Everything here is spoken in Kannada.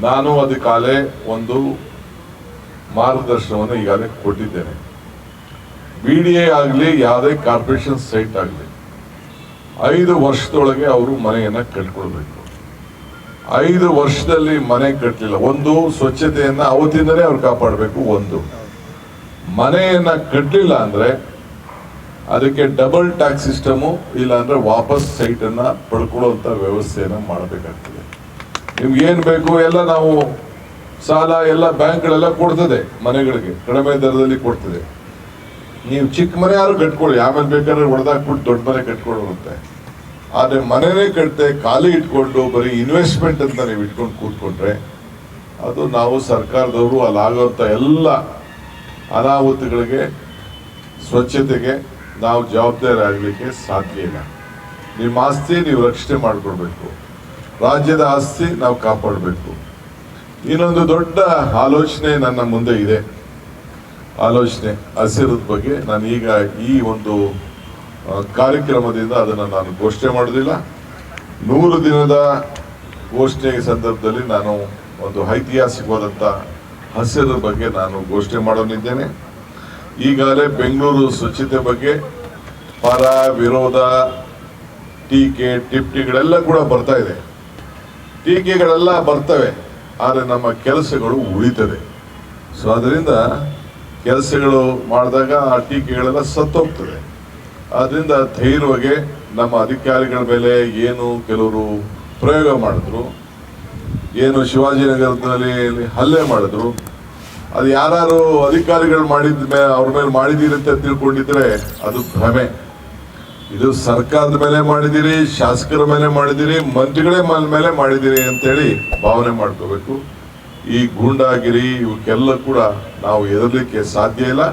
ನಾನು ಅದಕ್ಕಾಗಲೇ ಒಂದು ಮಾರ್ಗದರ್ಶನವನ್ನು ಈಗಾಗಲೇ ಕೊಟ್ಟಿದ್ದೇನೆ. BDA ಆಗಲಿ ಯಾವುದೇ ಕಾರ್ಪೊರೇಷನ್ ಸೈಟ್ ಆಗಲಿ 5 ವರ್ಷದೊಳಗೆ ಅವರು ಮನೆಯನ್ನ ಕಟ್ಕೊಳ್ಬೇಕು. 5 ವರ್ಷದಲ್ಲಿ ಮನೆ ಕಟ್ಟಲಿಲ್ಲ, ಒಂದು ಸ್ವಚ್ಛತೆಯನ್ನ ಅವತ್ತಿಂದಲೇ ಅವ್ರು ಕಾಪಾಡಬೇಕು. ಒಂದು ಮನೆಯನ್ನ ಕಟ್ಟಲಿಲ್ಲ ಅಂದ್ರೆ ಅದಕ್ಕೆ ಡಬಲ್ ಟ್ಯಾಕ್ಸ್ ಸಿಸ್ಟಮು, ಇಲ್ಲ ಅಂದ್ರೆ ವಾಪಸ್ ಸೈಟ್ ಅನ್ನ ಪಡ್ಕೊಳ್ಳುವಂತ ವ್ಯವಸ್ಥೆಯನ್ನ ಮಾಡಬೇಕಾಗ್ತದೆ. ನಿಮ್ಗೆ ಏನ್ ಬೇಕು ಎಲ್ಲ ನಾವು ಸಾಲ ಎಲ್ಲ ಬ್ಯಾಂಕ್ಗಳೆಲ್ಲ ಕೊಡ್ತದೆ, ಮನೆಗಳಿಗೆ ಕಡಿಮೆ ದರದಲ್ಲಿ ಕೊಡ್ತದೆ. ನೀವು ಚಿಕ್ಕ ಮನೆ ಯಾರು ಕಟ್ಕೊಳ್ಳಿ, ಆಮೇಲೆ ಬೇಕಾದ್ರೆ ಹೊಡೆದಾಕ್ಬಿಟ್ಟು ದೊಡ್ಡ ಮನೆ ಕಟ್ಕೊಳ್ಳುವಂತೆ. ಆದ್ರೆ ಮನೆನೇ ಕಟ್ತೆ ಖಾಲಿ ಇಟ್ಕೊಂಡು ಬರೀ ಇನ್ವೆಸ್ಟ್ಮೆಂಟ್ ಅಂತ ನೀವು ಇಟ್ಕೊಂಡು ಕೂತ್ಕೊಂಡ್ರೆ ಅದು ನಾವು ಸರ್ಕಾರದವರು ಅಲ್ಲಾಗುವಂತ ಎಲ್ಲ ಅನಾಹುತಗಳಿಗೆ ಸ್ವಚ್ಛತೆಗೆ ನಾವು ಜವಾಬ್ದಾರಿ ಆಗಲಿಕ್ಕೆ ಸಾಧ್ಯ ಇಲ್ಲ. ನಿಮ್ಮ ಆಸ್ತಿ ನೀವು ರಕ್ಷಣೆ ಮಾಡಿಕೊಡ್ಬೇಕು, ರಾಜ್ಯದ ಆಸ್ತಿ ನಾವು ಕಾಪಾಡಬೇಕು. ಇನ್ನೊಂದು ದೊಡ್ಡ ಆಲೋಚನೆ ನನ್ನ ಮುಂದೆ ಇದೆ. ಆಲೋಚನೆ ಹಸಿರದ ಬಗ್ಗೆ ನಾನು ಈಗ ಈ ಒಂದು ಕಾರ್ಯಕ್ರಮದಿಂದ ಅದನ್ನು ನಾನು ಘೋಷಣೆ ಮಾಡೋದಿಲ್ಲ. 100 ದಿನದ ಘೋಷಣೆ ಸಂದರ್ಭದಲ್ಲಿ ನಾನು ಒಂದು ಐತಿಹಾಸಿಕವಾದಂಥ ಹಸಿರದ ಬಗ್ಗೆ ನಾನು ಘೋಷಣೆ ಮಾಡೋನಿದ್ದೇನೆ. ಈಗಾಗಲೇ ಬೆಂಗಳೂರು ಸ್ವಚ್ಛತೆ ಬಗ್ಗೆ ಪರ ವಿರೋಧ ಟೀಕೆ ಟಿಪ್ಪಣಿಗಳೆಲ್ಲ ಕೂಡ ಬರ್ತಾ ಇದೆ. ಟೀಕೆಗಳೆಲ್ಲ ಬರ್ತವೆ, ಆದರೆ ನಮ್ಮ ಕೆಲಸಗಳು ಉಳಿತದೆ. ಸೊ ಅದರಿಂದ ಕೆಲಸಗಳು ಮಾಡಿದಾಗ ಆ ಟೀಕೆಗಳೆಲ್ಲ ಸತ್ತೋಗ್ತದೆ. ಅದರಿಂದ ಧೈರ್ಯವಾಗಿ ನಮ್ಮ ಅಧಿಕಾರಿಗಳ ಮೇಲೆ ಏನು ಕೆಲವರು ಪ್ರಯೋಗ ಮಾಡಿದ್ರು, ಏನು ಶಿವಾಜಿನಗರದಲ್ಲಿ ಹಲ್ಲೆ ಮಾಡಿದ್ರು, ಅದು ಯಾರು ಅಧಿಕಾರಿಗಳು ಮಾಡಿದ ಮೇಲೆ ಅವ್ರ ಮೇಲೆ ಮಾಡಿದೀರಿ ಅಂತ ತಿಳ್ಕೊಂಡಿದ್ರೆ ಅದು ಭ್ರಮೆ. ಇದು ಸರ್ಕಾರದ ಮೇಲೆ ಮಾಡಿದಿರಿ, ಶಾಸಕರ ಮೇಲೆ ಮಾಡಿದಿರಿ, ಮಂತ್ರಿಗಳೇ ಮೇಲೆ ಮಾಡಿದಿರಿ ಅಂತೇಳಿ ಭಾವನೆ ಮಾಡ್ಕೋಬೇಕು. ಈ ಗೂಂಡಾಗಿರಿ ಇವಕ್ಕೆಲ್ಲ ಕೂಡ ನಾವು ಎದುರಲಿಕ್ಕೆ ಸಾಧ್ಯ ಇಲ್ಲ.